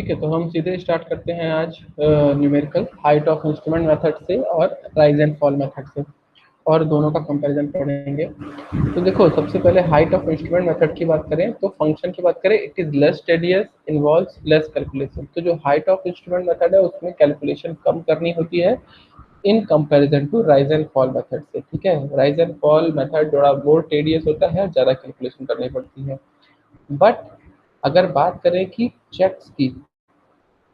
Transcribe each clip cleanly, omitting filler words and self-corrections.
ठीक है, तो हम सीधे स्टार्ट करते हैं आज numerical height of instrument method से और राइज एंड फॉल मेथड से, और दोनों का कंपैरिजन पढ़ेंगे। तो देखो, सबसे पहले हाइट ऑफ इंस्ट्रूमेंट मेथड की बात करें तो फंक्शन की बात करें, it is less tedious, involves less calculation. तो जो हाइट ऑफ इंस्ट्रूमेंट मेथड है उसमें कैलकुलेशन कम करनी होती है in comparison to rise and fall method से। ठीक है, राइज एंड फॉल मेथड थोड़ा मोर टेडियस होता है, ज़्यादा कैलकुलेशन करनी पड़ती है। बट अगर बात करें कि चेक्स की,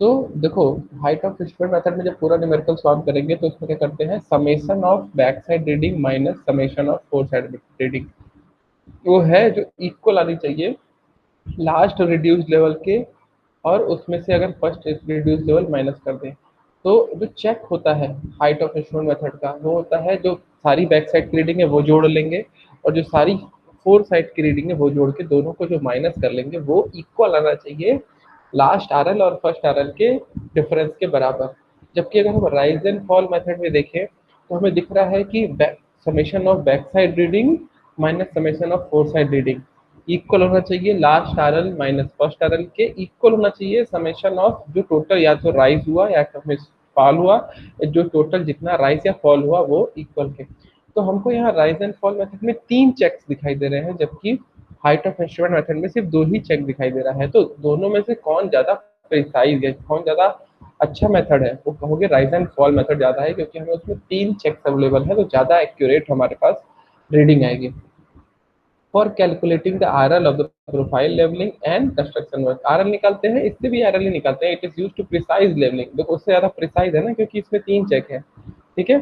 तो देखो, हाइट ऑफ इंस्ट्रूमेंट मेथड में जब पूरा न्यूमेरिकल सॉल्व करेंगे तो उसमें क्या करते हैं, summation of back side reading minus summation of fore side reading, वो है जो इक्वल आनी चाहिए लास्ट रिड्यूस लेवल के, और उसमें से अगर फर्स्ट रिड्यूस लेवल माइनस कर दें तो जो चेक होता है हाइट ऑफ इंस्ट्रूमेंट मेथड का, वो होता है जो सारी बैक साइड की रीडिंग है वो जोड़ लेंगे, और जो सारी फोर साइड की रीडिंग है वो जोड़ के दोनों को जो माइनस कर लेंगे वो इक्वल आना चाहिए लास्ट आरएल और फर्स्ट आरएल के डिफरेंस के बराबर। जबकि अगर हम राइज एंड फॉल मेथड में देखें तो हमें दिख रहा है कि summation of back side reading minus summation of fore side reading equal होना चाहिए last RL minus first RL के, इक्वल होना चाहिए समेशन ऑफ जो टोटल या तो राइज हुआ या फॉल हुआ, जो टोटल जितना राइज या फॉल हुआ वो इक्वल के। तो हमको यहाँ राइज एंड फॉल मेथड में तीन चेक्स दिखाई दे रहे हैं, जबकि हाइट ऑफ इंस्ट्रूमेंट मेथड में सिर्फ दो ही चेक दिखाई दे रहा है। तो दोनों में से कौन ज्यादा प्रिसाइज है, कौन ज्यादा अच्छा मेथड है, वो कहोगे राइज एंड फॉल मेथड ज्यादा है, क्योंकि हमें उसमें तीन चेक्स अवेलेबल है, तो ज्यादा एक्यूरेट हमारे पास रीडिंग आएगी। For calculating the RL of the profile levelling and construction work, RL निकालते हैं, इससे भी आरएल ही निकालते हैं, it is use to precise levelling. देखो, उससे ज्यादा प्रिसाइज है ना, क्योंकि इसमें तीन चेक है। ठीक है,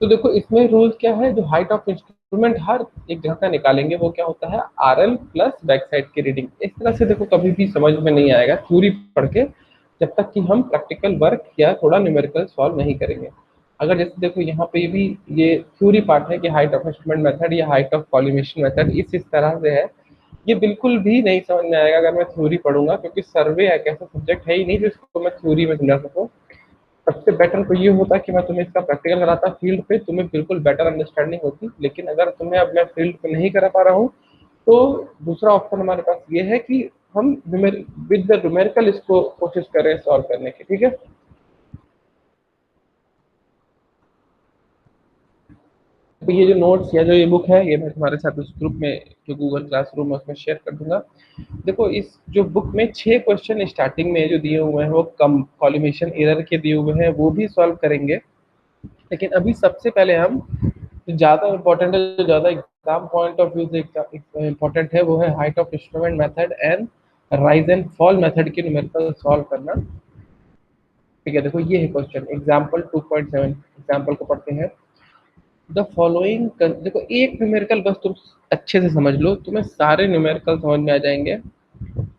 तो देखो इसमें रूल क्या है, जो हाइट ऑफ इंस्ट्रूमेंट हर एक जगह का निकालेंगे वो क्या होता है, आरएल प्लस बैक साइड की रीडिंग। इस तरह से देखो कभी भी समझ में नहीं आएगा थ्योरी पढ़ के, जब तक कि हम प्रैक्टिकल वर्क या थोड़ा न्यूमेरिकल सॉल्व नहीं करेंगे। अगर जैसे देखो यहाँ पे भी ये थ्योरी पार्ट है कि हाइट ऑफ इंस्ट्रूमेंट मेथड या हाइट ऑफ कॉलिमेशन मेथड इस तरह से है, ये बिल्कुल भी नहीं समझ में आएगा अगर मैं थ्योरी पढ़ूंगा, क्योंकि सर्वे एक ऐसा सब्जेक्ट है ही नहीं जिसको मैं थ्योरी में समझा सकूँ। सबसे बेटर तो ये होता कि मैं तुम्हें इसका प्रैक्टिकल कराता फील्ड पे, तुम्हें बिल्कुल बेटर अंडरस्टैंडिंग होती। लेकिन अगर तुम्हें अब मैं फील्ड पे नहीं करा पा रहा हूँ तो दूसरा ऑप्शन हमारे पास ये है कि हम विद द न्यूमेरिकल इसको कोशिश करें सॉल्व करने की। ठीक है, तो ये जो नोट्स या जो ये बुक है ये मैं तुम्हारे साथ उस ग्रुप में जो गूगल क्लासरूम है उसमें शेयर कर दूंगा। देखो, इस जो बुक में 6 क्वेश्चन स्टार्टिंग में जो दिए हुए हैं वो कम कॉलिमेशन एरर के दिए हुए हैं, वो भी सॉल्व करेंगे। लेकिन अभी सबसे पहले हम जो ज़्यादा इंपॉर्टेंट है, जो ज़्यादा एग्जाम पॉइंट ऑफ व्यू से इंपॉर्टेंट है, वो है height of instrument method and rise and fall method के न्यूमेरिकल सॉल्व करना। ठीक है, देखो ये है क्वेश्चन एग्जाम्पल 2.7, एग्जाम्पल को पढ़ते हैं। द फॉलोइंग, देखो एक न्यूमेरिकल बस तुम अच्छे से समझ लो, तुम्हें सारे न्यूमेरिकल समझ में आ जाएंगे,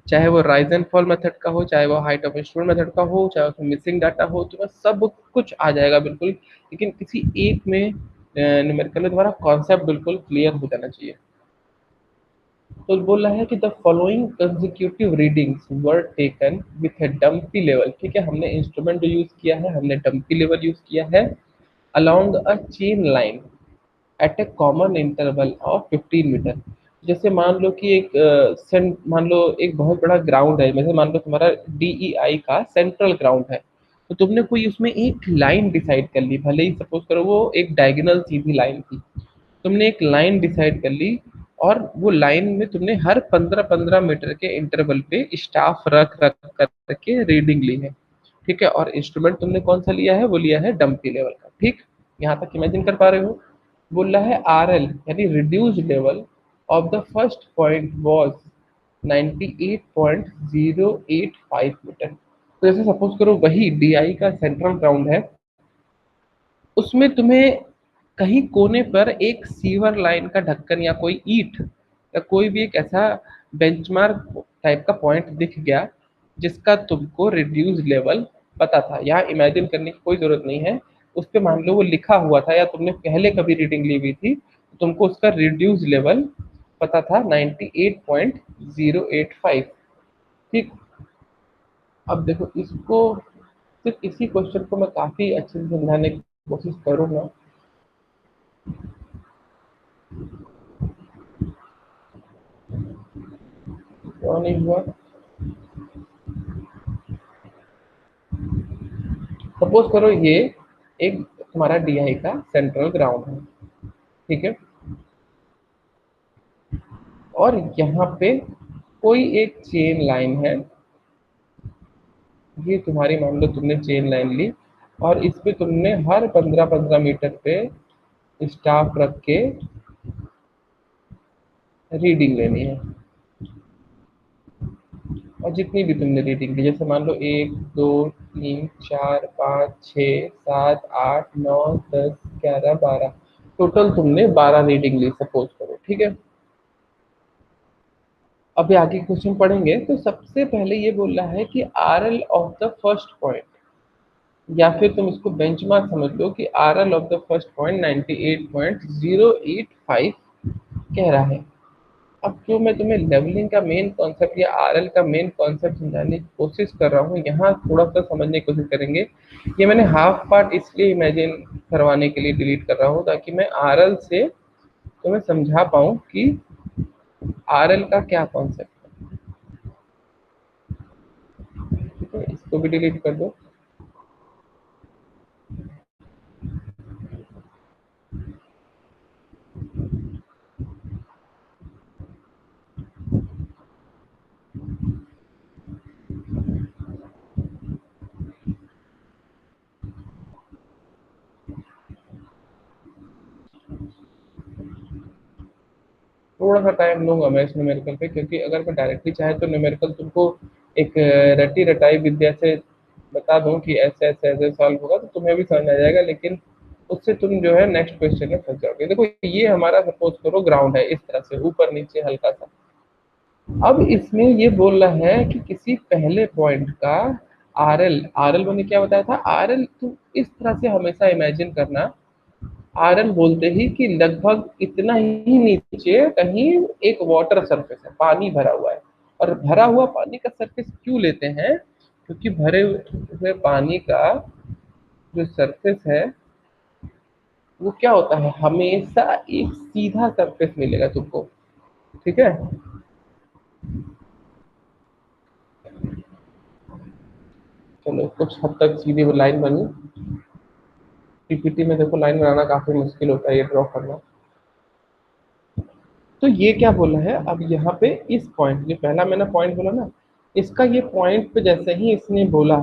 चाहे वो राइज एंड फॉल मेथड का हो, चाहे वो हाइट ऑफ इंस्ट्रूमेंट मेथड का हो, चाहे उसमें मिसिंग डाटा हो, तुम्हें सब कुछ आ जाएगा बिल्कुल। लेकिन किसी एक में न्यूमेरिकल में तुम्हारा कॉन्सेप्ट बिल्कुल क्लियर हो जाना चाहिए। तो बोल रहा है कि the following consecutive readings were taken with A dumpy level. ठीक है, हमने इंस्ट्रूमेंट जो यूज किया है, हमने डम्पी लेवल यूज किया है along a chain line at a common interval of 15 metre. जैसे मान लो कि मान लो एक बहुत बड़ा ग्राउंड है, जैसे मान लो तुम्हारा डीईआई का सेंट्रल ग्राउंड है, तो तुमने कोई उसमें एक लाइन डिसाइड कर ली, भले ही सपोज करो वो एक डायगोनल सीधी लाइन थी, तुमने एक लाइन डिसाइड कर ली, और वो लाइन में तुमने हर 15-15 मीटर के इंटरवल पे स्टाफ रख रख करके रीडिंग ली है। ठीक है, और इंस्ट्रूमेंट तुमने कौन सा लिया है, वो लिया है डम्पी लेवल का। ठीक, यहाँ तक इमेजिन कर पा रहे हो। बोल रहा है आर एल यानी reduce level of the first point was 98.085 metre. तो जैसे सपोज करो वही डी आई का सेंट्रल ग्राउंड है, उसमें तुम्हें कहीं कोने पर एक सीवर लाइन का ढक्कन या कोई ईंट या कोई भी एक ऐसा बेंचमार्क टाइप का पॉइंट दिख गया जिसका तुमको रिड्यूस लेवल पता था। यहाँ इमेजिन करने की कोई जरूरत नहीं है, उस पर मान लो वो लिखा हुआ था या तुमने पहले कभी रीडिंग ली हुई थी, तो तुमको उसका रिड्यूस लेवल पता था 98.085। ठीक, अब देखो इसको, सिर्फ इसी क्वेश्चन को मैं काफी अच्छे से समझाने की कोशिश करूंगा। क्यों नहीं हुआ, सपोज करो ये एक तुम्हारा डीआई का सेंट्रल ग्राउंड है, ठीक है, और यहाँ पे कोई एक चेन लाइन है, ये तुम्हारी मान लो तुमने चेन लाइन ली और इस पे तुमने हर 15-15 मीटर पे स्टाफ रख के रीडिंग लेनी है। और जितनी भी तुमने रीडिंग ली, जैसे मान लो 1 2 3 4 5 6 7 8 9 10 11 12, टोटल तुमने 12 रीडिंग ली सपोज करो, ठीक है। अभी आगे क्वेश्चन पढ़ेंगे तो सबसे पहले ये बोल रहा है कि R L of the first point, या फिर तुम इसको बेंचमार्क समझ लो कि R L of the first point 98.085 कह रहा है। अब जो मैं तुम्हें लेवलिंग का मेन कॉन्सेप्ट या आरएल का मेन कॉन्सेप्ट समझाने की कोशिश कर रहा हूँ, यहाँ थोड़ा सा समझने की कोशिश करेंगे। ये मैंने हाफ पार्ट इसलिए इमेजिन करवाने के लिए डिलीट कर रहा हूँ ताकि मैं आरएल से तुम्हें समझा पाऊँ कि आरएल का क्या कॉन्सेप्ट है। ठीक है, इसको भी डिलीट कर दो। थोड़ा सा टाइम लूंगा मैं इस न्यूमेरिकल पे, क्योंकि अगर मैं डायरेक्टली चाहे तो न्यूमेरिकल तुमको एक रटी रटाई विद्या से बता दूं कि ऐसे ऐसे ऐसे सॉल्व होगा तो तुम्हें भी समझ आ जाएगा, लेकिन उससे तुम जो है नेक्स्ट क्वेश्चन में फंस जाओगे। देखो ये हमारा सपोज करो ग्राउंड है, इस तरह से ऊपर नीचे हल्का सा। अब इसमें ये बोल रहा है कि किसी पहले पॉइंट का आर एल, आर एल मैंने क्या बताया था, आर एल तुम इस तरह से हमेशा इमेजिन करना, आरएल बोलते ही कि लगभग इतना ही नीचे कहीं एक वाटर सरफेस है, पानी भरा हुआ है। और भरा हुआ पानी का सरफेस क्यों लेते हैं, क्योंकि भरे हुए पानी का जो सरफेस है वो क्या होता है, हमेशा एक सीधा सरफेस मिलेगा तुमको, ठीक है। चलो कुछ हद तक सीधी लाइन बनी। पीपीटी में देखो लाइन बनाना काफी मुश्किल होता है, ये ड्रॉ करना। तो ये क्या बोला है, अब यहाँ पे इस पॉइंट, ये पहला मैंने पॉइंट बोला ना, इसका ये पॉइंट पे जैसे ही इसने बोला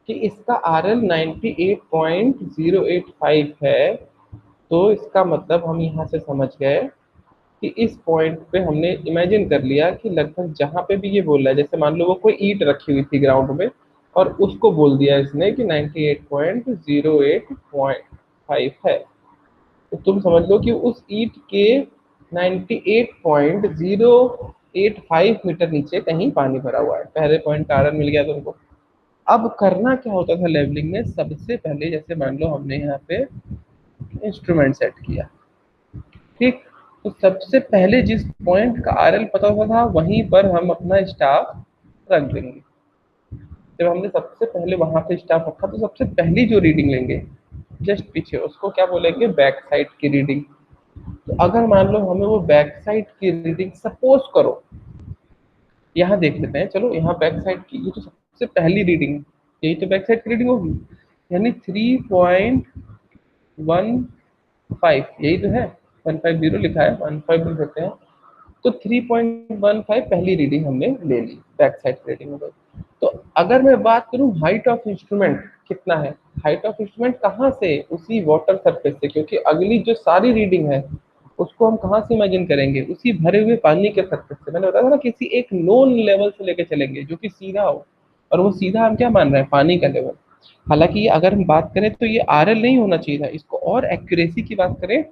कि इसका आर एल 98.085 है, तो इसका मतलब हम यहाँ से समझ गए कि इस पॉइंट पे हमने इमेजिन कर लिया कि लगभग जहाँ पे भी ये बोल रहा है, जैसे मान लो वो कोई ईंट रखी हुई थी ग्राउंड में और उसको बोल दिया इसने कि 98.085 है, तो तुम समझ लो कि उस ईंट के 98.085 मीटर नीचे कहीं पानी भरा हुआ है। पहले पॉइंट का आर मिल गया तुमको। अब करना क्या होता था लेवलिंग में, सबसे पहले जैसे मान लो हमने यहाँ पे इंस्ट्रूमेंट सेट किया, ठीक, तो सबसे पहले जिस पॉइंट का आरएल पता होता था वहीं पर हम अपना स्टाफ रख देंगे। जब हमने सबसे पहले वहां पे स्टाफ रखा तो सबसे पहली जो रीडिंग लेंगे जस्ट पीछे, उसको क्या बोलेंगे, बैक साइड की रीडिंग। तो अगर मान लो हमें वो बैक साइड की रीडिंग सपोज करो, यहाँ देख लेते हैं, चलो यहाँ बैक साइड की ये तो सबसे पहली रीडिंग, यही तो बैक साइड की रीडिंग होगी, यानी 3.15, यही तो है, 150 लिखा है, 15 लिख सकते हैं। तो 3.15 पहली रीडिंग हमने ले ली, बैक साइड रीडिंग हो गई। तो अगर मैं बात करूं हाइट ऑफ इंस्ट्रूमेंट कितना है, हाइट ऑफ इंस्ट्रूमेंट कहाँ से, उसी वाटर सरफेस से, क्योंकि अगली जो सारी रीडिंग है उसको हम कहाँ से इमेजिन करेंगे, उसी भरे हुए पानी के सरफेस से। मैंने बताया था ना, किसी एक नोन लेवल से लेके चलेंगे जो कि सीधा हो, और वो सीधा हम क्या मान रहे हैं, पानी का लेवल। हालांकि अगर हम बात करें तो ये आर एल नहीं होना चाहिए था, इसको और एक्यूरेसी की बात करें,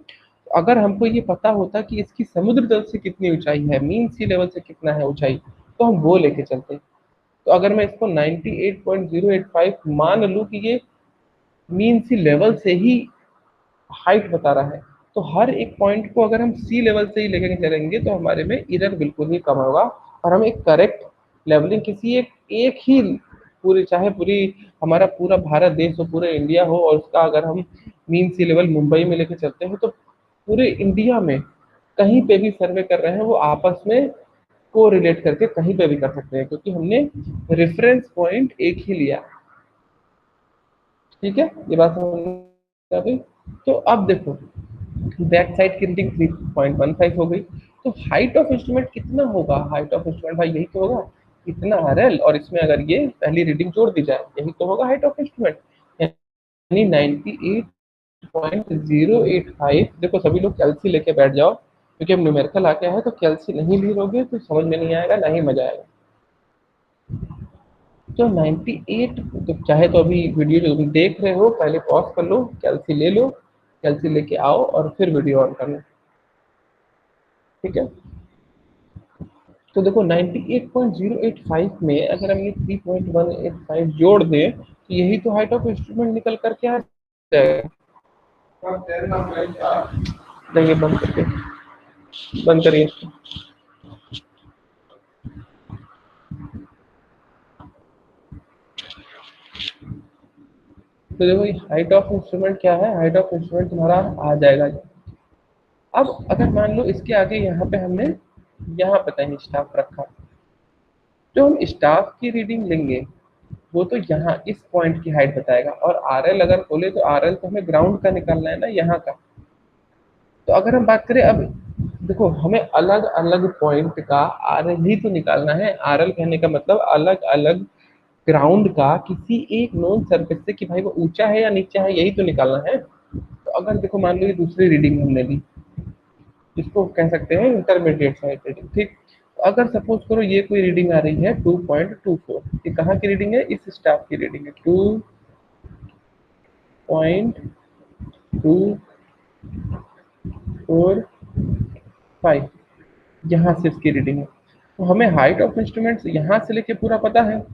अगर हमको ये पता होता कि इसकी समुद्र तल से कितनी ऊंचाई है, मीन सी लेवल से कितना है ऊंचाई, तो हम वो लेके चलते। तो अगर मैं इसको 98.085 मान लूँ कि ये मीन सी लेवल से ही हाइट बता रहा है, तो हर एक पॉइंट को अगर हम सी लेवल से ही लेके चलेंगे तो हमारे में इरर बिल्कुल ही कम होगा, और हम एक करेक्ट लेवलिंग किसी एक ही पूरी, चाहे पूरी हमारा पूरा भारत देश हो, पूरे इंडिया हो, और उसका अगर हम मीन सी लेवल मुंबई में लेके चलते हैं तो पूरे इंडिया में कहीं पे भी सर्वे कर रहे हैं वो आपस में को रिलेट करके कहीं पे भी कर सकते हैं, क्योंकि हमने रेफरेंस पॉइंट एक ही लिया। ठीक है, ये बात समझ में आ गई। तो अब देखो बैक साइड की रीडिंग 3.15 हो गई, तो हाइट ऑफ इंस्ट्रूमेंट कितना होगा? हाइट ऑफ इंस्ट्रूमेंट भाई यही तो होगा, इतना RL, और इसमें अगर ये पहली रीडिंग जोड़ दी जाए, यही तो होगा हाइट ऑफ इंस्ट्रूमेंट, यानी 98.085। देखो सभी लोग कैल्सी लेके बैठ जाओ, क्योंकि अब न्यूमेरिकल आ गया है, तो कैल्सी नहीं भी लोगे तो समझ में नहीं आएगा, ना ही मजा आएगा। तो 98, तो चाहे तो अभी वीडियो जो तुम देख रहे हो पहले पॉज कर लो, कैल्सी ले लो, कैल्सी लेके आओ और फिर वीडियो ऑन कर लो, ठीक है। तो देखो 98.085 में अगर हम ये 3.185 जोड़ दें, तो यही तो हाइट ऑफ इंस्ट्रूमेंट निकल करके आ जाएगा। नहीं, बंद करके, बंद करिए इसको। तो देखो हाइट ऑफ इंस्ट्रूमेंट क्या है, हाइट ऑफ इंस्ट्रूमेंट तुम्हारा आ जाएगा। अब अगर मान लो इसके आगे यहाँ पे हमने यहाँ पता नहीं स्टाफ रखा, जो हम स्टाफ की रीडिंग लेंगे वो तो यहाँ इस पॉइंट की हाइट बताएगा, और RL अगर बोले तो RL तो हमें ग्राउंड का निकालना है ना, यहाँ का। तो अगर हम बात करें अब, देखो हमें अलग अलग पॉइंट का RL ही तो निकालना है। RL कहने का मतलब अलग अलग ग्राउंड का किसी एक नोन सरफेस से, कि भाई वो ऊंचा है या नीचा है, यही तो निकालना है। तो अगर देखो मान लो ये दूसरी रीडिंग हमने ली, इसको कह सकते हैं इंटरमीडिएट साइड रीडिंग, ठीक। तो अगर सपोज करो ये कोई रीडिंग आ रही है 2.24, ये कहाँ की रीडिंग है? इस स्टाफ की रीडिंग है 2.245, यहाँ से इसकी रीडिंग है। तो हमें हाइट ऑफ इंस्ट्रूमेंट्स यहाँ से लेके पूरा पता है,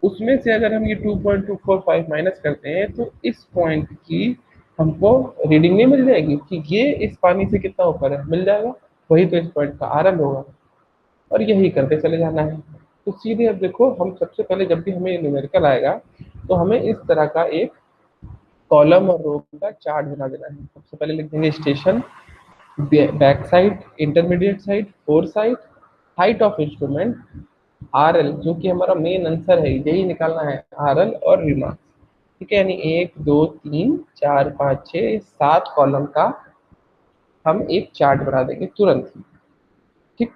उसमें से अगर हम ये 2.245 माइनस करते हैं तो इस पॉइंट की हमको रीडिंग नहीं मिल जाएगी कि ये इस पानी से कितना ऊपर है, मिल जाएगा, वही तो इस पॉइंट का RL होगा। और यही करते चले जाना है। तो सीधे अब देखो, हम सबसे पहले जब भी हमें न्यूमेरिकल आएगा तो हमें इस तरह का एक कॉलम और रो का चार्ट बना देना है। सबसे पहले लिख देंगे station, back side, intermediate side, four side, height of instrument, RL, जो कि हमारा मेन आंसर है, यही निकालना है, RL और रिमार्क्स, ठीक है। यानी 1 2 3 4 5 6 7 कॉलम का हम एक चार्ट बना देंगे तुरंत ही, ठीक।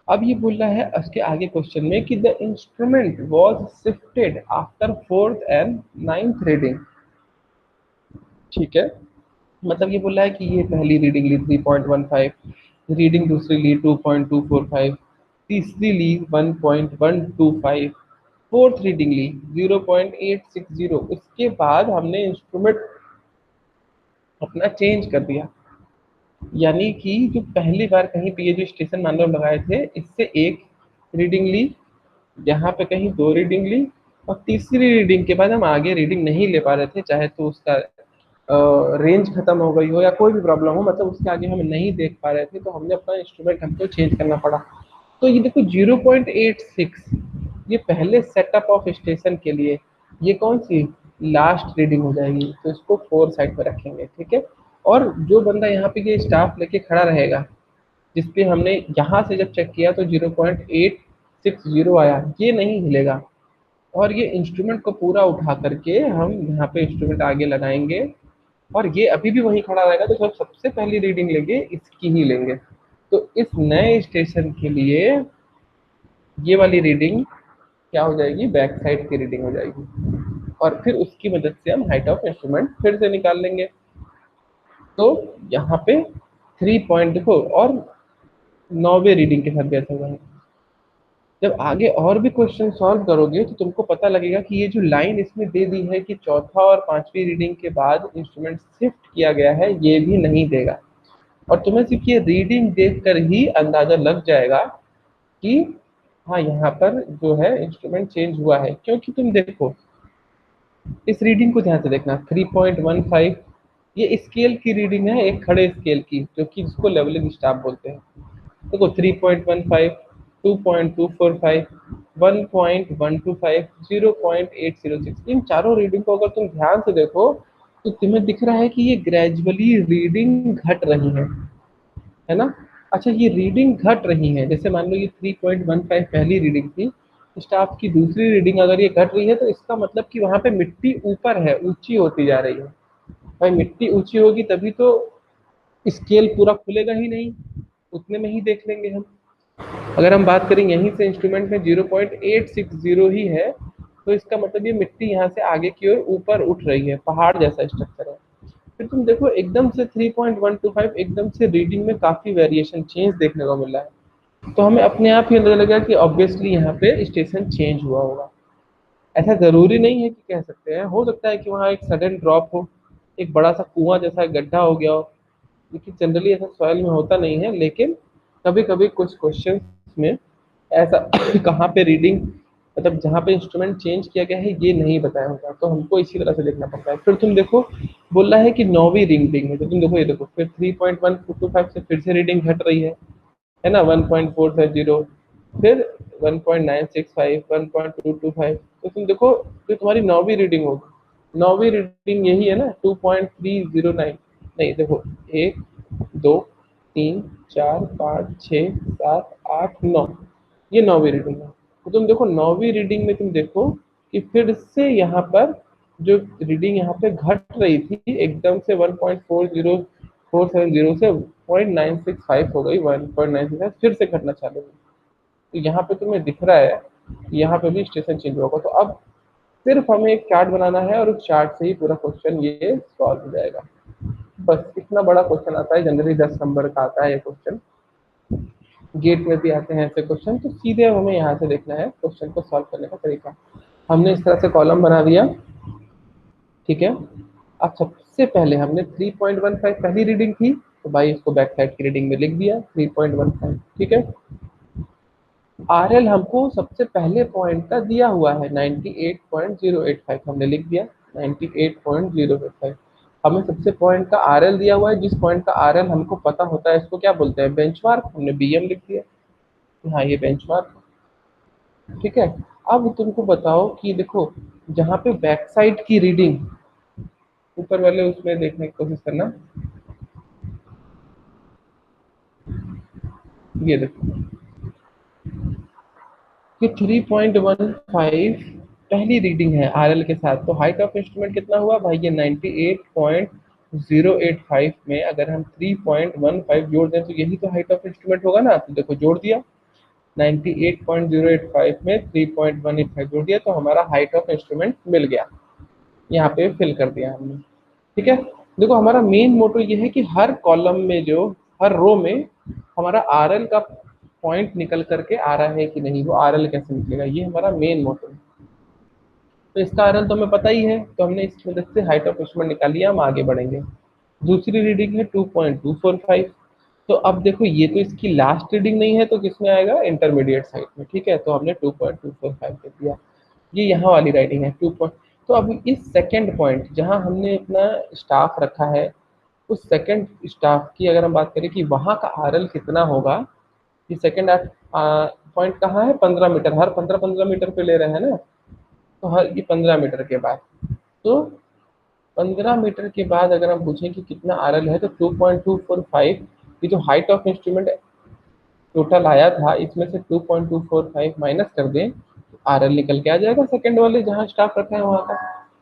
अब ये बोल रहा है उसके आगे क्वेश्चन में कि the instrument was shifted after fourth and ninth reading, ठीक है। मतलब ये बोल रहा है कि ये पहली रीडिंग ली 3.15, रीडिंग दूसरी ली 2.245, तीसरी ली 1.125, फोर्थ रीडिंग ली 0.860। उसके बाद हमने इंस्ट्रूमेंट अपना चेंज कर दिया, यानी कि जो पहली बार कहीं पे ये जो स्टेशन मान लो लगाए थे, इससे एक रीडिंग ली, यहाँ पे कहीं दो रीडिंग ली, और तीसरी रीडिंग के बाद हम आगे रीडिंग नहीं ले पा रहे थे, चाहे तो उसका रेंज खत्म हो गई हो या कोई भी प्रॉब्लम हो, मतलब उसके आगे हम नहीं देख पा रहे थे, तो हमने अपना इंस्ट्रूमेंट हमको चेंज करना पड़ा। तो ये देखो 0.86, ये पहले सेटअप ऑफ स्टेशन के लिए, ये कौन सी लास्ट रीडिंग हो जाएगी, तो इसको फोर साइड पर रखेंगे, ठीक है। और जो बंदा यहाँ पे ये स्टाफ लेके खड़ा रहेगा, जिसपे हमने यहाँ से जब चेक किया तो 0.860 आया, ये नहीं हिलेगा, और ये इंस्ट्रूमेंट को पूरा उठा करके हम यहाँ पे इंस्ट्रूमेंट आगे लगाएंगे, और ये अभी भी वहीं खड़ा रहेगा, तो जब सबसे पहली रीडिंग लेंगे इसकी ही लेंगे। तो इस नए स्टेशन के लिए ये वाली रीडिंग क्या हो जाएगी? बैक साइड की रीडिंग हो जाएगी, और फिर उसकी मदद से हम हाइट ऑफ इंस्ट्रूमेंट फिर से निकाल लेंगे। तो यहाँ पे 3 पॉइंट देखो, और 9वें रीडिंग के साथ ऐसा हुआ है। जब आगे और भी क्वेश्चन सॉल्व करोगे तो तुमको पता लगेगा कि ये जो लाइन इसमें दे दी है कि चौथा और पांचवी रीडिंग के बाद इंस्ट्रूमेंट शिफ्ट किया गया है, ये भी नहीं देगा। और तुम्हें सिर्फ ये रीडिंग देखकर ही अंदाजा लग जाएगा कि हाँ यहाँ पर जो है इंस्ट्रूमेंट चेंज हुआ है, क्योंकि तुम देखो इस रीडिंग को ध्यान से देखना, 3.15, ये स्केल की रीडिंग है, एक खड़े स्केल की, जो कि जिसको लेवलिंग स्टाफ बोलते हैं। देखो 3.15, 2.245, 1.125, 0.806, इन चारों रीडिंग को अगर तुम ध्यान से देखो तो तुम्हें दिख रहा है कि ये ग्रेजुअली रीडिंग घट रही है ना। अच्छा, ये रीडिंग घट रही है, जैसे मान लो ये 3.15 पहली रीडिंग थी, स्टाफ की दूसरी रीडिंग अगर ये घट रही है तो इसका मतलब कि वहां पे मिट्टी ऊपर है, ऊंची होती जा रही है। भाई मिट्टी ऊंची होगी तभी तो स्केल पूरा खुलेगा ही नहीं, उतने में ही देख लेंगे हम। अगर हम बात करें यहीं से इंस्ट्रूमेंट में 0.860 ही है, तो इसका मतलब ये मिट्टी यहाँ से आगे की ओर ऊपर उठ रही है, पहाड़ जैसा स्ट्रक्चर है। फिर तुम देखो एकदम से 3.125 एकदम से रीडिंग में काफी वेरिएशन चेंज देखने को मिल रहा है। तो हमें अपने आप ही अंदाजा लगा कि ऑब्वियसली यहाँ पे स्टेशन चेंज हुआ होगा। ऐसा जरूरी नहीं है कि कह सकते हैं, हो सकता है कि वहाँ एक सडन ड्रॉप हो, एक बड़ा सा कुआं जैसा गड्ढा हो गया हो, लेकिन जनरली ऐसा सॉइल में होता नहीं है। लेकिन कभी कभी कुछ क्वेश्चन में ऐसा कहाँ पे रीडिंग, मतलब जहाँ पे इंस्ट्रूमेंट चेंज किया गया है ये नहीं बताया होगा, तो हमको इसी तरह से देखना पड़ता है। फिर तुम देखो बोल रहा है कि नौवीं रीडिंग में, तो तुम देखो ये देखो फिर 3.125 से फिर से रीडिंग घट रही है ना, 1.450, फिर 1.965, 1.225। तो तुम देखो जो तुम्हारी नौवीं रीडिंग होगी, नौवीं रीडिंग यही है ना 2.309। नहीं देखो, 1 2 3 4 5 6 7 8 9, ये नौवीं रीडिंग है। तो तुम देखो नौवीं रीडिंग में तुम देखो कि फिर से यहाँ पर जो रीडिंग यहाँ पे घट रही थी एकदम से 1.40470 से 0.965 हो गई, 1.965 फिर से घटना चालू हुई। तो यहाँ पे तुम्हें दिख रहा है कि यहाँ पे भी स्टेशन चेंज होगा। तो अब सिर्फ हमें एक चार्ट बनाना है और उस चार्ट से ही पूरा क्वेश्चन ये सॉल्व हो जाएगा। बस इतना बड़ा क्वेश्चन आता है, जनरली 10 नंबर का आता है ये क्वेश्चन, गेट में भी आते हैं ऐसे क्वेश्चन। तो सीधे हमें यहाँ से देखना है क्वेश्चन को सॉल्व करने का तरीका। हमने इस तरह से कॉलम बना दिया, ठीक है। अब सबसे पहले हमने 3.15 पहली रीडिंग थी, तो भाई इसको बैक साइड की रीडिंग में लिख दिया 3.15, ठीक है। आर एल हमको सबसे पहले पॉइंट का दिया हुआ है 98.085, हमने लिख दिया 98.085। हमें सबसे पॉइंट का आर एल दिया हुआ है, जिस पॉइंट का आर एल हमको पता होता है इसको क्या बोलते हैं, बेंचमार्क, हमने बी एम लिख दिया। हाँ ये बेंचमार्क, ठीक है। अब तुमको बताओ कि देखो जहाँ पे बैक साइड की रीडिंग, ऊपर वाले उसमें देखने की कोशिश करना, ये देखो कि 3.15 पहली रीडिंग है आरएल के साथ, तो हाइट ऑफ इंस्ट्रूमेंट कितना हुआ भाई, ये 98.085 में अगर हम 3.15 जोड़ दें तो यही तो हाइट ऑफ इंस्ट्रूमेंट होगा ना। तो देखो जोड़ दिया, 98.085 में 3.185 जोड़ दिया, तो हमारा हाइट ऑफ इंस्ट्रूमेंट मिल गया। यहाँ पे फिल कर दिया हमने, ठीक है। देखो हमारा मेन मोटो ये है कि हर कॉलम में जो, हर रो में हमारा आरएल का पॉइंट निकल करके आ रहा है कि नहीं, वो आरएल कैसे निकलेगा, ये हमारा मेन मोटो है। तो इसका आरएल तो हमें पता ही है, तो हमने इस मदद से हाइट ऑफ इंस्ट्रूमेंट निकाल लिया, हम आगे बढ़ेंगे। दूसरी रीडिंग है 2.245। तो अब देखो ये तो इसकी लास्ट रीडिंग नहीं है, तो किसमें आएगा, इंटरमीडिएट साइड में, ठीक है। तो हमने 2.245 दे दिया, ये यहाँ वाली राइटिंग है 2 तो अब इस सेकंड पॉइंट जहाँ हमने अपना स्टाफ रखा है, उस सेकंड स्टाफ की अगर हम बात करें कि वहाँ का आरएल कितना होगा, ये सेकंड पॉइंट कहाँ है, 15 मीटर, हर 15-15 मीटर पे ले रहे हैं ना, तो हर ये 15 मीटर के बाद, तो 15 मीटर के बाद अगर हम पूछें कि कितना आरएल है, तो 2.245, ये जो हाइट ऑफ इंस्ट्रूमेंट टोटल आया था इसमें से 2.245 माइनस कर दें, आरएल निकल के आ जाएगा सेकंड वाले जहाँ स्टाफ रखा है वहाँ का।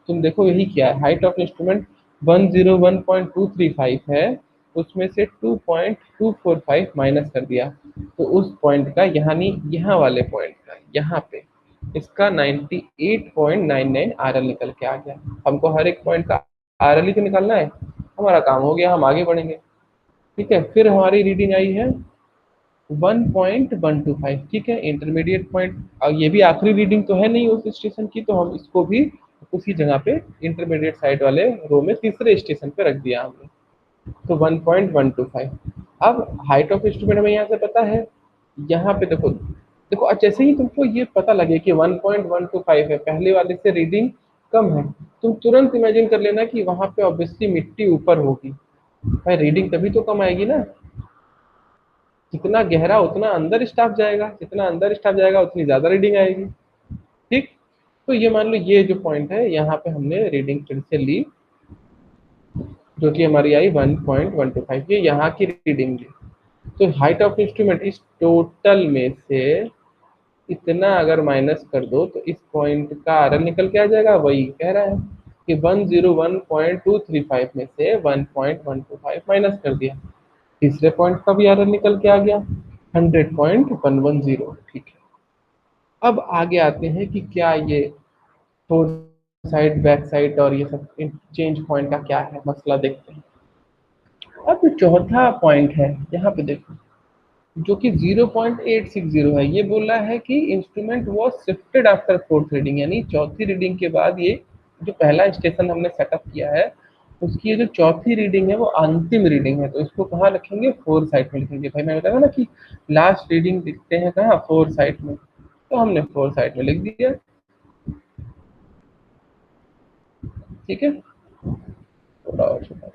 तुम देखो यही क्या है, हाइट ऑफ इंस्ट्रूमेंट 101.235 है, उसमें से 2.245 माइनस कर दिया, तो उस पॉइंट का यहाँ नहीं, यहाँ वाले पॉइंट का यहाँ पे इसका 98.99 आरएल निकल के आ गया। हमको हर एक पॉइंट का आरएल ही तो निकालना है, हमारा काम हो गया, हम आगे बढ़ेंगे, ठीक है। फिर हमारी रीडिंग आई है 1.125, ठीक है, इंटरमीडिएट पॉइंट। और ये भी आखिरी रीडिंग तो है नहीं उस स्टेशन की, तो हम इसको भी उसी जगह पे इंटरमीडिएट साइड वाले रो में तीसरे स्टेशन पे रख दिया हमने, तो 1.125। अब हाइट ऑफ इंस्ट्रूमेंट हमें यहाँ से पता है, यहाँ पे देखो देखो जैसे ही तुमको ये पता लगे कि 1.125 है, पहले वाले से रीडिंग कम है, तुम तुरंत इमेजिन कर लेना कि वहां पे ऑब्वियसली मिट्टी ऊपर होगी, भाई रीडिंग तभी तो कम आएगी ना। जितना गहरा उतना अंदर स्टाफ जाएगा, जितना अंदर स्टाफ जाएगा उतनी ज्यादा रीडिंग आएगी, ठीक। तो ये मान लो ये जो पॉइंट है यहाँ पे हमने रीडिंग फिर से ली, जो कि हमारी आई 1.125, ये यहाँ की रीडिंग ली। तो हाइट ऑफ इंस्ट्रूमेंट इस टोटल में से इतना अगर माइनस कर दो तो इस पॉइंट का आर एल निकल के आ जाएगा। वही कह रहा है कि 101.235 में से 1.125 माइनस कर दिया, तीसरे पॉइंट का भी आर एल निकल के आ गया 100.110। ठीक है, अब आगे आते हैं कि क्या ये फोर साइड बैक साइड और ये सब चेंज पॉइंट का क्या है मसला, देखते हैं। अब जो चौथा पॉइंट है यहाँ पे देखो, जो कि 0.860 है, ये बोल रहा है कि instrument was shifted after fourth reading, यानी चौथी रीडिंग के बाद ये जो पहला स्टेशन हमने सेटअप किया है उसकी ये जो चौथी रीडिंग है वो अंतिम रीडिंग है, तो इसको कहाँ रखेंगे, फोर साइड में लिखेंगे। भाई मैं बताया ना कि लास्ट रीडिंग लिखते हैं कहाँ, फोर साइड में, तो हमने फोर साइड में लिख दिया। ठीक है, थोड़ा और छोटा।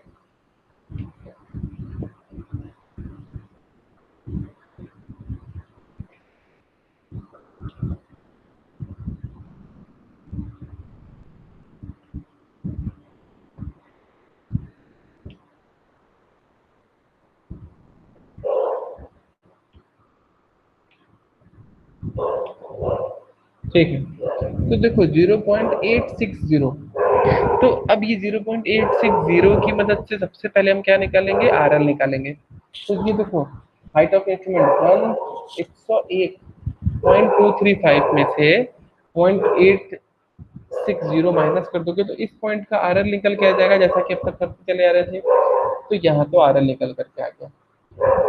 ठीक है, तो देखो 0.860, तो अब ये 0.860 की मदद से सबसे पहले हम क्या निकालेंगे, आर एल निकालेंगे। तो ये देखो हाइट ऑफ इंस्ट्रूमेंट 101.235 में से 0.860 माइनस कर दोगे तो इस पॉइंट का आर एल निकल के आ जाएगा, जैसा कि अब तक करते चले आ रहे थे। तो यहाँ तो आर एल निकल करके आ गया,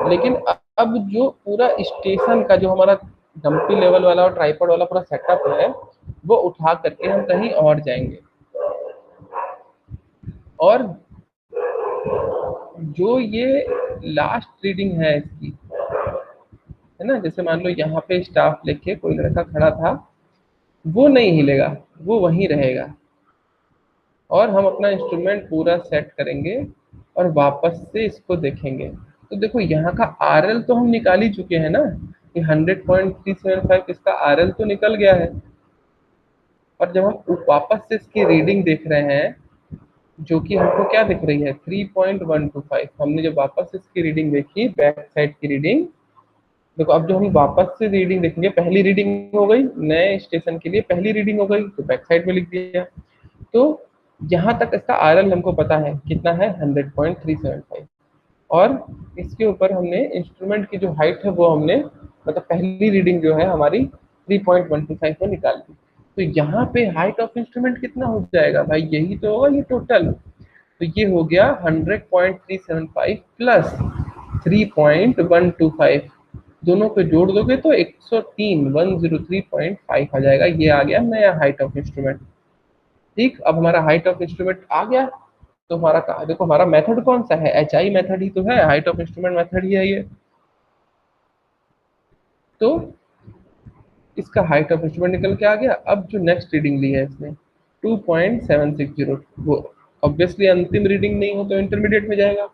लेकिन अब जो पूरा स्टेशन का जो हमारा डंपी लेवल वाला और ट्राइपॉड वाला पूरा सेटअप है वो उठा करके हम कहीं और जाएंगे, और जो ये लास्ट रीडिंग है इसकी, है ना, जैसे मान लो यहाँ पे स्टाफ लेके कोई लड़का खड़ा था, वो नहीं हिलेगा, वो वहीं रहेगा, और हम अपना इंस्ट्रूमेंट पूरा सेट करेंगे और वापस से इसको देखेंगे। तो देखो यहाँ का आर एल तो हम निकाल ही चुके हैं ना, कि 100.375 इसका आर एल तो निकल गया है। और जब हम वापस से इसकी रीडिंग देख रहे हैं जो कि हमको क्या दिख रही है 3.125, हमने जब वापस इसकी रीडिंग देखी बैक साइड की रीडिंग, देखो अब जो हम वापस से रीडिंग देखेंगे, पहली रीडिंग हो गई नए स्टेशन के लिए, पहली रीडिंग हो गई तो बैक साइड में लिख दिया। तो यहाँ तक इसका आर एल हमको पता है कितना है 100.375, और इसके ऊपर हमने इंस्ट्रूमेंट की जो हाइट है वो हमने मतलब पहली रीडिंग जो है हमारी 3.125 में निकाल दी। तो यहाँ पे हाइट ऑफ इंस्ट्रूमेंट कितना हो जाएगा भाई, यही तो होगा ये टोटल। तो ये हो गया 100.375 प्लस 3.125, दोनों को जोड़ दोगे तो 103.5 आ जाएगा। ये आ गया नया हाइट ऑफ इंस्ट्रूमेंट। ठीक, अब हमारा हाइट ऑफ इंस्ट्रूमेंट आ गया, तो हमारा देखो हमारा मेथड कौन सा है, एच आई मेथड ही तो है, हाइट ऑफ इंस्ट्रूमेंट मेथड ही है ये। तो इसका हाइट ऑफ इंस्ट्रूमेंट निकल के आ गया। अब जो नेक्स्ट रीडिंग ली है इसने 2.760, वो ऑब्वियसली अंतिम रीडिंग नहीं हो तो इंटरमीडिएट में जाएगा,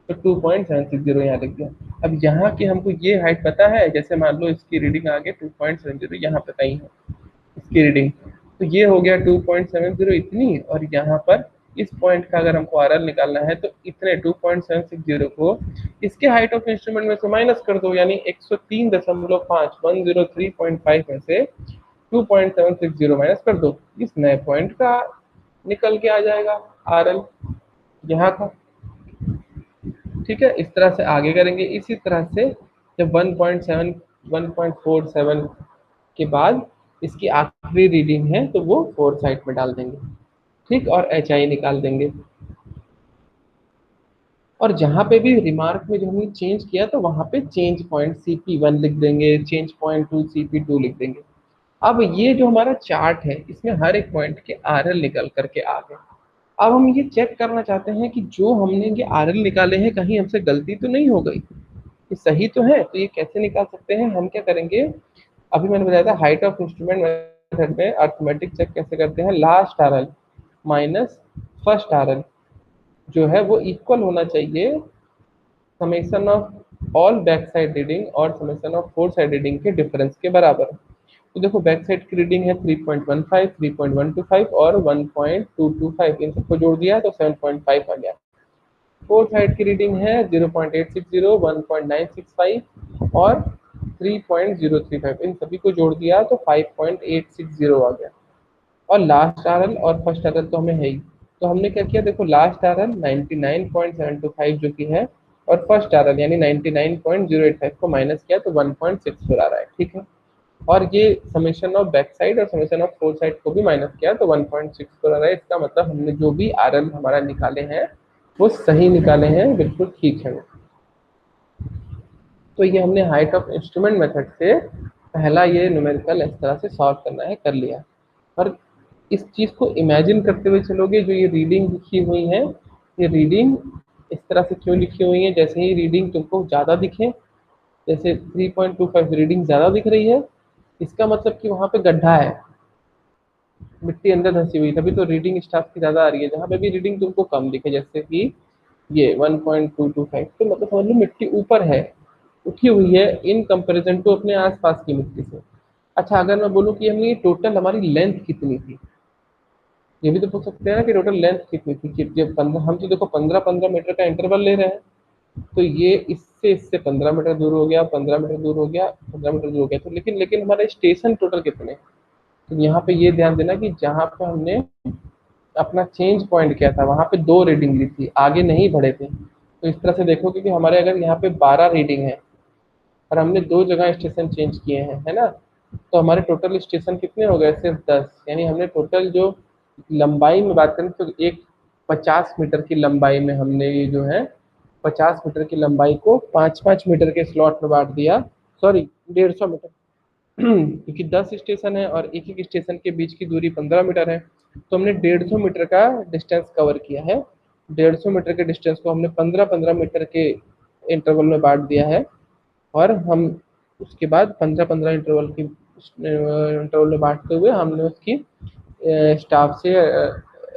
तो 2.760 यहाँ लिख दिया। अब यहाँ की हमको ये हाइट पता है, जैसे मान लो इसकी रीडिंग आगे 2.70 यहाँ पे कहीं है इसकी रीडिंग, तो ये हो गया 2.70 इतनी, और यहाँ पर इस पॉइंट का अगर हमको आर एल निकालना है तो इतने 2.760 को इसके हाइट ऑफ इंस्ट्रूमेंट में से माइनस कर दो, यानी 103.5 103.5 में से 2.760 माइनस कर दो, इस नए पॉइंट का निकल के आ जाएगा आर एल यहाँ का। ठीक है, इस तरह से आगे करेंगे। इसी तरह से जब 1.47 के बाद इसकी आखिरी रीडिंग है तो वो फोर साइड में डाल देंगे। ठीक, और एच आई निकाल देंगे। और जहाँ पे भी रिमार्क में जो हमने चेंज किया तो वहाँ पे चेंज पॉइंट CP1 लिख देंगे, चेंज पॉइंट 2 CP2 लिख देंगे। अब ये जो हमारा चार्ट है इसमें हर एक पॉइंट के RL निकल करके आ गए। अब हम ये चेक करना चाहते हैं कि जो हमने ये RL निकाले हैं कहीं हमसे गलती तो नहीं हो गई, ये सही तो है। तो ये कैसे निकाल सकते हैं, हम क्या करेंगे, अभी मैंने बताया था हाइट ऑफ इंस्ट्रूमेंट मेथड में अर्थमेटिक चेक कैसे करते हैं, last RL minus first RL जो है वो इक्वल होना चाहिए summation of all back side reading और summation of fore side reading के डिफरेंस के बराबर। तो देखो बैक साइड की रीडिंग है 3.15 3.125 और 1.225, इन सबको जोड़ दिया तो 7.5 आ गया। फोर साइड की रीडिंग है 0.860 1.965 और 3.035, इन सभी को जोड़ दिया तो 5.860 आ गया। और लास्ट आरएल और फर्स्ट आरएल तो हमें है ही, तो हमने क्या किया, देखो लास्ट आरएल 99.725 जो कि है, और फर्स्ट आरएल यानी 99.085 को माइनस किया तो 1.64 आ रहा है, ठीक है। और ये समेशन ऑफ बैक साइड और समेशन ऑफ फोर साइड को भी माइनस किया तो 1.64 आ रहा है। इसका मतलब हमने जो भी आरएल हमारा निकाले हैं वो सही निकाले हैं, बिल्कुल ठीक है वो। तो ये हमने हाइट ऑफ इंस्ट्रूमेंट मेथड से पहला ये न्यूमेरिकल इस तरह से सॉल्व करना है, कर लिया। और इस चीज को इमेजिन करते हुए चलोगे, जो ये रीडिंग लिखी हुई है, ये रीडिंग इस तरह से क्यों लिखी हुई है, जैसे ही रीडिंग तुमको ज्यादा दिखे, जैसे 3.25 रीडिंग ज्यादा दिख रही है, इसका मतलब कि वहां पे गड्ढा है, मिट्टी अंदर धंसी हुई, तभी तो रीडिंग स्टाफ की ज्यादा आ रही है। जहां पे भी रीडिंग तुमको कम दिखे, जैसे कि ये 1.225, तो मतलब समझ लो मिट्टी ऊपर है, उठी हुई है इन कंपैरिजन टू अपने आसपास की मिट्टी से। अच्छा, अगर मैं बोलूँ कि हमने टोटल हमारी लेंथ कितनी थी, ये भी तो पूछ सकते हैं ना कि टोटल लेंथ कितनी थी, कि जब 15, हम तो देखो 15-15 मीटर का इंटरवल ले रहे हैं, तो ये इससे 15 मीटर दूर हो गया, 15 मीटर दूर हो गया, 15 मीटर दूर हो गया, तो लेकिन लेकिन हमारे स्टेशन टोटल कितने। तो यहाँ पे ये ध्यान देना कि जहाँ पे हमने अपना चेंज पॉइंट किया था वहां पे 2 रीडिंग ली थी, आगे नहीं बढ़े थे। तो इस तरह से देखोगे कि हमारे अगर यहाँ पे 12 रीडिंग है और हमने 2 जगह स्टेशन चेंज किए हैं, है ना, तो हमारे टोटल स्टेशन कितने हो गए, सिर्फ 10। यानी हमने टोटल जो लंबाई में बात करें तो एक 50 मीटर की लंबाई में हमने ये जो है 50 मीटर की लंबाई को 5-5 मीटर के स्लॉट में बांट दिया, सॉरी 150 मीटर, क्योंकि 10 स्टेशन है और एक एक स्टेशन के बीच की दूरी 15 मीटर है, तो हमने 150 मीटर का डिस्टेंस कवर किया है। 150 मीटर के डिस्टेंस को हमने 15-15 मीटर के इंटरवल में बांट दिया है, और हम उसके बाद 15-15 इंटरवल में बांटते हुए हमने उसकी स्टाफ से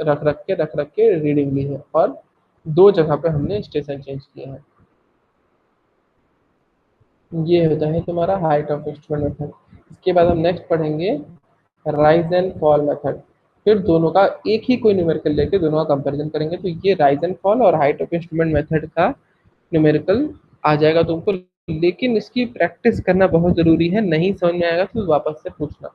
रख रख के रीडिंग ली है, और 2 जगह पे हमने स्टेशन चेंज किए हैं। ये होता है तुम्हारा हाइट ऑफ इंस्ट्रूमेंट मेथड। इसके बाद हम नेक्स्ट पढ़ेंगे राइज एंड फॉल मेथड। फिर दोनों का एक ही कोई न्यूमेरिकल लेके दोनों का कंपैरिजन करेंगे, तो ये राइज एंड फॉल और हाइट ऑफ इंस्ट्रूमेंट मेथड का न्यूमेरिकल आ जाएगा तुमको, लेकिन इसकी प्रैक्टिस करना बहुत जरूरी है, नहीं समझ में आएगा तो वापस से पूछना।